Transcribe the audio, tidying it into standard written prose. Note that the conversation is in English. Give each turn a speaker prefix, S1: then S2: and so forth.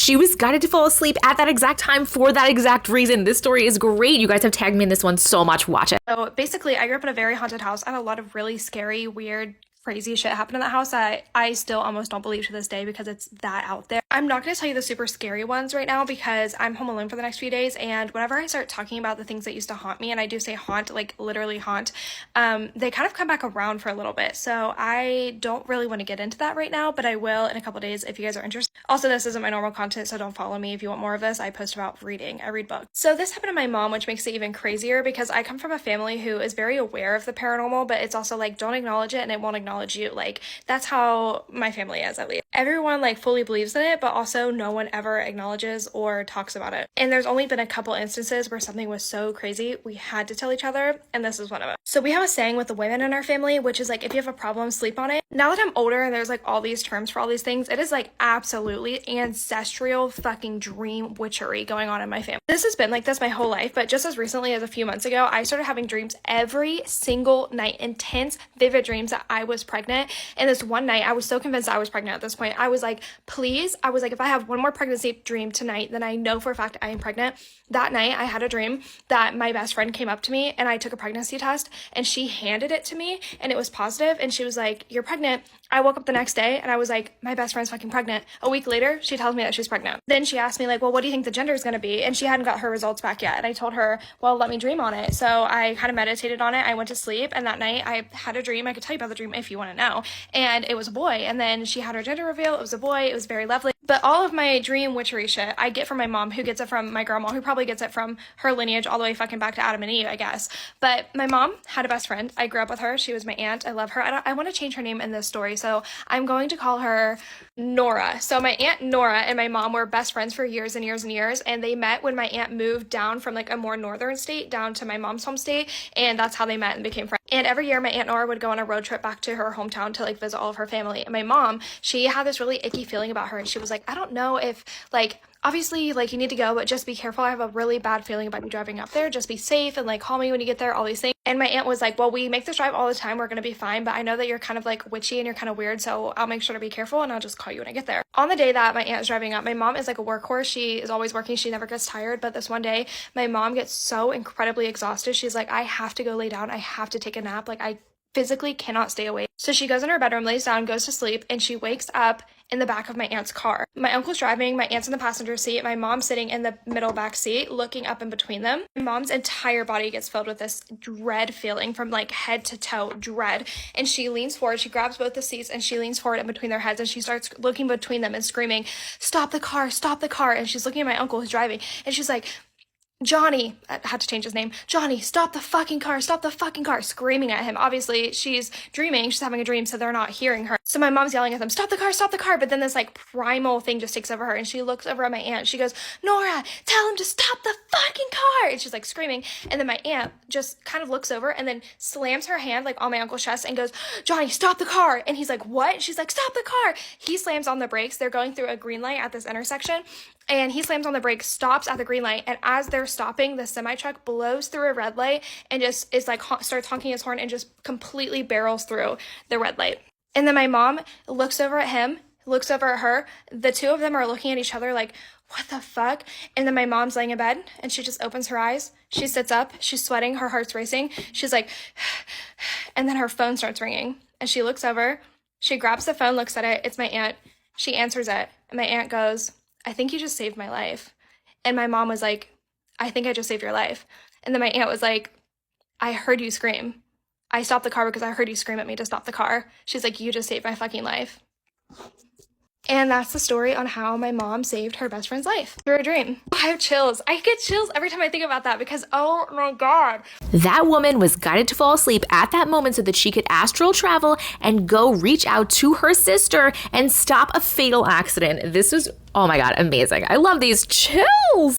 S1: she was guided to fall asleep at that exact time for that exact reason. This story is great. You guys have tagged me in this one so much. Watch it.
S2: So basically, I grew up in a very haunted house. I had a lot of really scary, weird, crazy shit happened in that house that I still almost don't believe to this day because it's that out there. I'm not going to tell you the super scary ones right now because I'm home alone for the next few days, and whenever I start talking about the things that used to haunt me, and I do say haunt, like literally haunt, they kind of come back around for a little bit. So I don't really want to get into that right now, but I will in a couple days if you guys are interested. Also, this isn't my normal content, so don't follow me if you want more of this. I post about reading. I read books. So this happened to my mom, which makes it even crazier because I come from a family who is very aware of the paranormal, but it's also like, don't acknowledge it and it won't acknowledge you. Like, that's how my family is, at least. Everyone like fully believes in it, but also no one ever acknowledges or talks about it. And there's only been a couple instances where something was so crazy we had to tell each other, and this is one of them. So we have a saying with the women in our family, which is like, if you have a problem, sleep on it. Now that I'm older and there's like all these terms for all these things, it is like absolutely ancestral fucking dream witchery going on in my family. This has been like this my whole life, but just as recently as a few months ago, I started having dreams every single night, intense, vivid dreams that I was pregnant. And this one night, I was so convinced I was pregnant at this point. I was like, please, I was like, if I have one more pregnancy dream tonight, then I know for a fact I am pregnant. That night, I had a dream that my best friend came up to me and I took a pregnancy test and she handed it to me and it was positive and she was like, you're pregnant. I woke up the next day and I was like, my best friend's fucking pregnant. A week later, she tells me that she's pregnant. Then she asked me like, well, what do you think the gender is going to be? And she hadn't got her results back yet. And I told her, well, let me dream on it. So I kind of meditated on it. I went to sleep, and that night I had a dream. I could tell you about the dream if you want to know. And it was a boy. And then she had her gender reveal. It was a boy. It was very lovely. But all of my dream witchery shit, I get from my mom, who gets it from my grandma, who probably gets it from her lineage all the way fucking back to Adam and Eve, I guess. But my mom had a best friend. I grew up with her. She was my aunt. I love her. I want to change her name in this story, so I'm going to call her Nora. So my aunt Nora and my mom were best friends for years and years and years, and they met when my aunt moved down from like a more northern state down to my mom's home state, and that's how they met and became friends. And every year my aunt Nora would go on a road trip back to her hometown to like visit all of her family. And my mom, she had this really icky feeling about her, and she was like, I don't know if like, obviously, like, you need to go, but just be careful. I have a really bad feeling about you driving up there. Just be safe and like call me when you get there, all these things. And my aunt was like, well, we make this drive all the time. We're going to be fine. But I know that you're kind of like witchy and you're kind of weird. So I'll make sure to be careful and I'll just call you when I get there. On the day that my aunt is driving up, my mom is like a workhorse. She is always working. She never gets tired. But this one day, my mom gets so incredibly exhausted. She's like, I have to go lay down. I have to take a nap. Like, I physically cannot stay awake. So she goes in her bedroom, lays down, goes to sleep, and she wakes up in the back of my aunt's car. My uncle's driving, my aunt's in the passenger seat, my mom's sitting in the middle back seat, looking up in between them. My mom's entire body gets filled with this dread feeling from like head to toe, dread. And she leans forward, she grabs both the seats and she leans forward in between their heads and she starts looking between them and screaming, stop the car, stop the car. And she's looking at my uncle who's driving and she's like, Johnny, I had to change his name. Johnny, stop the fucking car, screaming at him. Obviously, she's dreaming, she's having a dream, so they're not hearing her. So my mom's yelling at them, stop the car, but then this like primal thing just takes over her and she looks over at my aunt. She goes, Nora, tell him to stop the fucking car. And she's like screaming. And then my aunt just kind of looks over and then slams her hand like on my uncle's chest and goes, Johnny, stop the car. And he's like, what? She's like, stop the car. He slams on the brakes. They're going through a green light at this intersection. And he slams on the brakes, stops at the green light, and as they're stopping, the semi-truck blows through a red light and just is like starts honking his horn and just completely barrels through the red light. And then my mom looks over at him, looks over at her. The two of them are looking at each other like, what the fuck? And then my mom's laying in bed and she just opens her eyes. She sits up, she's sweating, her heart's racing. She's like, and then her phone starts ringing. And she looks over, she grabs the phone, looks at it. It's my aunt. She answers it. And my aunt goes, I think you just saved my life. And my mom was like, I think I just saved your life. And then my aunt was like, I heard you scream. I stopped the car because I heard you scream at me to stop the car. She's like, you just saved my fucking life. And that's the story on how my mom saved her best friend's life through a dream. I have chills. I get chills every time I think about that because, oh my God.
S1: That woman was guided to fall asleep at that moment so that she could astral travel and go reach out to her sister and stop a fatal accident. This was, oh my God, amazing. I love these chills.